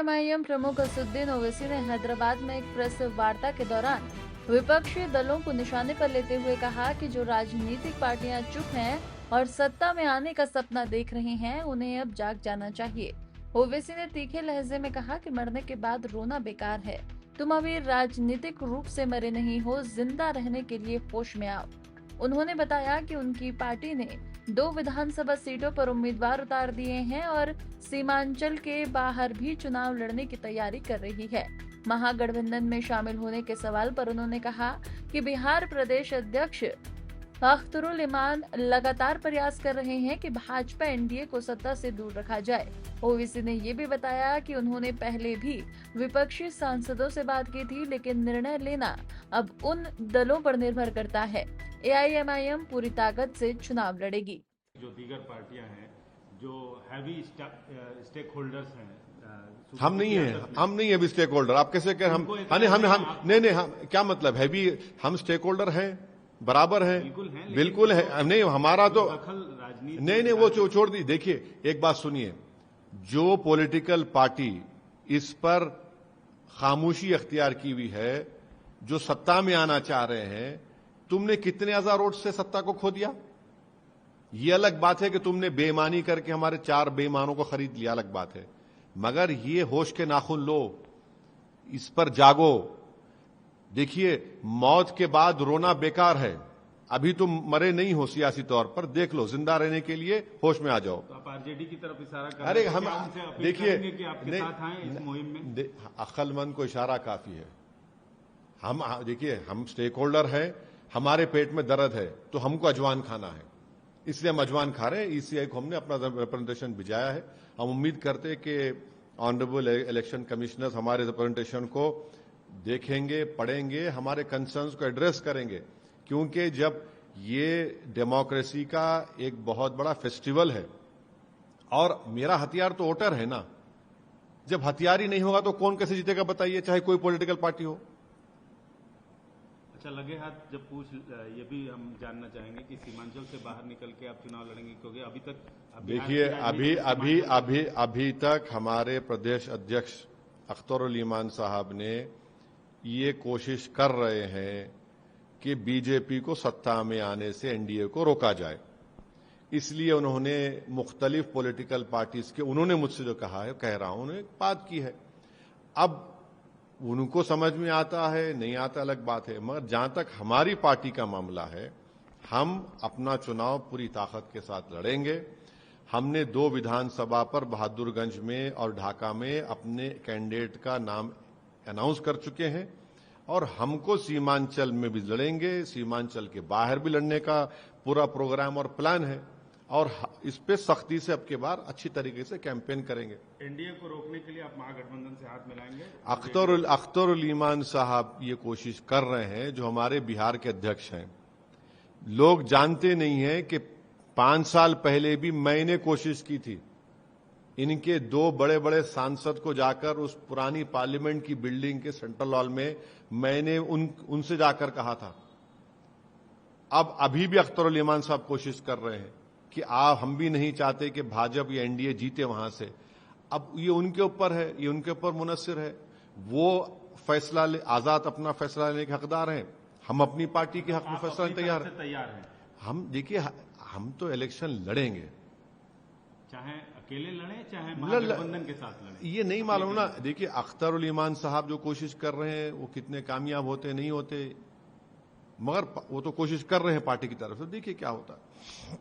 AIMIM प्रमुख असदुद्दीन ओवैसी ने हैदराबाद में एक प्रेस वार्ता के दौरान विपक्षी दलों को निशाने पर लेते हुए कहा कि जो राजनीतिक पार्टियां चुप हैं और सत्ता में आने का सपना देख रही हैं, उन्हें अब जाग जाना चाहिए। ओवैसी ने तीखे लहजे में कहा कि मरने के बाद रोना बेकार है। तुम अभी राजनीतिक रूप से मरे नहीं हो, जिंदा रहने के लिए होश में आओ। उन्होंने बताया कि उनकी पार्टी ने 2 विधानसभा सीटों पर उम्मीदवार उतार दिए हैं और सीमांचल के बाहर भी चुनाव लड़ने की तैयारी कर रही है। महागठबंधन में शामिल होने के सवाल पर उन्होंने कहा कि बिहार प्रदेश अध्यक्ष अख्तरुल इमान लगातार प्रयास कर रहे हैं कि भाजपा एनडीए को सत्ता से दूर रखा जाए। ओवैसी ने ये भी बताया कि उन्होंने पहले भी विपक्षी सांसदों से बात की थी, लेकिन निर्णय लेना अब उन दलों पर निर्भर करता है। एआईएमआईएम पूरी ताकत से चुनाव लड़ेगी। जो दीगर पार्टियां हैं, जो हैवी स्टेक होल्डर्स हैं, हम नहीं है अभी स्टेक होल्डर। आप कैसे कह हम नहीं, क्या मतलब है भी? हम स्टेक होल्डर हैं, बराबर हैं, बिल्कुल है। नहीं, हमारा तो नहीं, वो छोड़ दी। देखिए, एक बात सुनिए, जो पॉलिटिकल पार्टी इस पर खामोशी अख्तियार की हुई है, जो सत्ता में आना चाह रहे हैं, तुमने कितने हजार वोट से सत्ता को खो दिया? ये अलग बात है कि तुमने बेईमानी करके हमारे 4 बेईमानों को खरीद लिया, अलग बात है। मगर ये होश के नाखून लो, इस पर जागो। देखिए, मौत के बाद रोना बेकार है। अभी तुम मरे नहीं हो सियासी तौर पर, देख लो, जिंदा रहने के लिए होश में आ जाओ। तो आप आरजेडी की तरफ इशारा कर अरे रहे हैं, हम देखिए, कि आपके साथ आए इस मुहिम में। अक्लमंद को इशारा काफी है। हम देखिए, हम स्टेक होल्डर हैं, हमारे पेट में दर्द है तो हमको अजवान खाना है, इसलिए हम अजवान खा रहे हैं। ईसीआई को हमने अपना रिप्रेजेंटेशन भिजाया है। हम उम्मीद करते हैं कि ऑनरेबल इलेक्शन कमिश्नर हमारे रिप्रेजेंटेशन को देखेंगे, पढ़ेंगे, हमारे कंसर्न्स को एड्रेस करेंगे, क्योंकि जब ये डेमोक्रेसी का एक बहुत बड़ा फेस्टिवल है और मेरा हथियार तो वोटर है ना। जब हथियार ही नहीं होगा तो कौन कैसे जीतेगा बताइए, चाहे कोई पॉलिटिकल पार्टी हो। अच्छा, लगे हाथ जब ये भी हम जानना चाहेंगे कि सीमांचल से बाहर निकल के आप चुनाव लड़ेंगे, क्योंकि अभी तक देखिए, अभी तक हमारे प्रदेश अध्यक्ष अख्तरुल इमान साहब ने ये कोशिश कर रहे हैं कि बीजेपी को सत्ता में आने से एनडीए को रोका जाए। इसलिए उन्होंने मुख्तलिफ पॉलिटिकल पार्टीज के, उन्होंने मुझसे जो कहा है, कह रहा हूं, उन्होंने बात की है। अब उनको समझ में आता है नहीं आता अलग बात है, मगर जहां तक हमारी पार्टी का मामला है, हम अपना चुनाव पूरी ताकत के साथ लड़ेंगे। हमने 2 विधानसभा पर बहादुरगंज में और ढाका में अपने कैंडिडेट का नाम अनाउंस कर चुके हैं और हमको सीमांचल में भी लड़ेंगे, सीमांचल के बाहर भी लड़ने का पूरा प्रोग्राम और प्लान है और इस पे सख्ती से अब के बार अच्छी तरीके से कैंपेन करेंगे। एनडीए को रोकने के लिए आप महागठबंधन से हाथ मिलाएंगे? अख्तरुल ईमान साहब ये कोशिश कर रहे हैं, जो हमारे बिहार के अध्यक्ष हैं। लोग जानते नहीं हैं कि 5 साल पहले भी मैंने कोशिश की थी, इनके 2 बड़े बड़े सांसद को जाकर उस पुरानी पार्लियामेंट की बिल्डिंग के सेंट्रल हॉल में मैंने उनसे जाकर कहा था। अब अभी भी अख्तरुल ईमान साहब कोशिश कर रहे हैं कि हम भी नहीं चाहते कि भाजपा या एनडीए जीते वहां से। अब ये उनके ऊपर है, ये उनके ऊपर मुनस्सिर है। वो फैसला आजाद अपना फैसला लेने के हकदार हैं, हम अपनी पार्टी के हक में फैसला तैयार हैं। हम देखिए, हम तो इलेक्शन लड़ेंगे, चाहे अकेले लड़े चाहे महागठबंधन के साथ लड़े, ये नहीं मालूम ना। देखिए, अख्तरुल ईमान साहब जो कोशिश कर रहे हैं वो कितने कामयाब होते नहीं होते, मगर वो तो कोशिश कर रहे हैं पार्टी की तरफ से। देखिए क्या होता है।